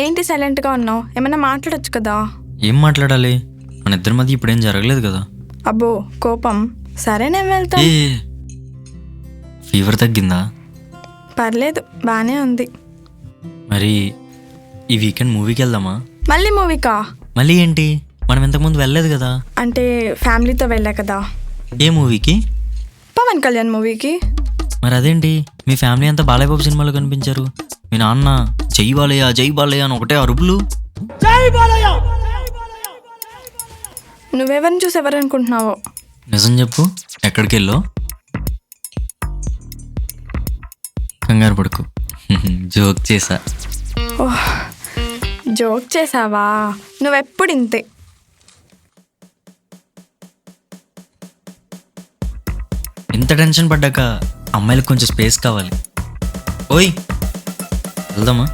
ఏంటి సైలెంట్గా ఉన్నావు? ఏమైనా మాట్లాడొచ్చు కదా. ఏం మాట్లాడాలి? మన ఇద్దరి మధ్య ఇప్పుడేం జరగలేదు కదా. అబ్బో కోపం. సరే నేను వెళ్తాను. ఫీవర్ తగ్గిందా? పర్లేదు, బాగానే ఉంది. మరి ఈ వీకెండ్ మూవీకి వెళ్దామా? మళ్ళీ మూవీకా? మళ్ళీ ఏంటి, మనం ఇంతకుముందు వెళ్ళలేదు కదా. అంటే ఫ్యామిలీతో వెళ్ళా కదా. ఏ మూవీకి? పవన్ కళ్యాణ్ మూవీకి. మరి అదేంటి, మీ ఫ్యామిలీ అంతా బాలయ్య బాబు సినిమాలో కనిపించారు. మీ నాన్న జై బాలయ్య జై బాలయ్య అని ఒకటే అరుపులు. నువ్వెవరిని చూసి ఎవరనుకుంటున్నావో? నిజం చెప్పు, ఎక్కడికి వెళ్ళో? కంగారు పడుకు, జోక్ చేసా. ఓహ్, జోక్ చేసావా? నువ్వెప్పుడు ఇంతే. ఇంత టెన్షన్ పడ్డాక అమ్మాయిలకు కొంచెం స్పేస్ కావాలి. ఓయ్ వెళ్దామా?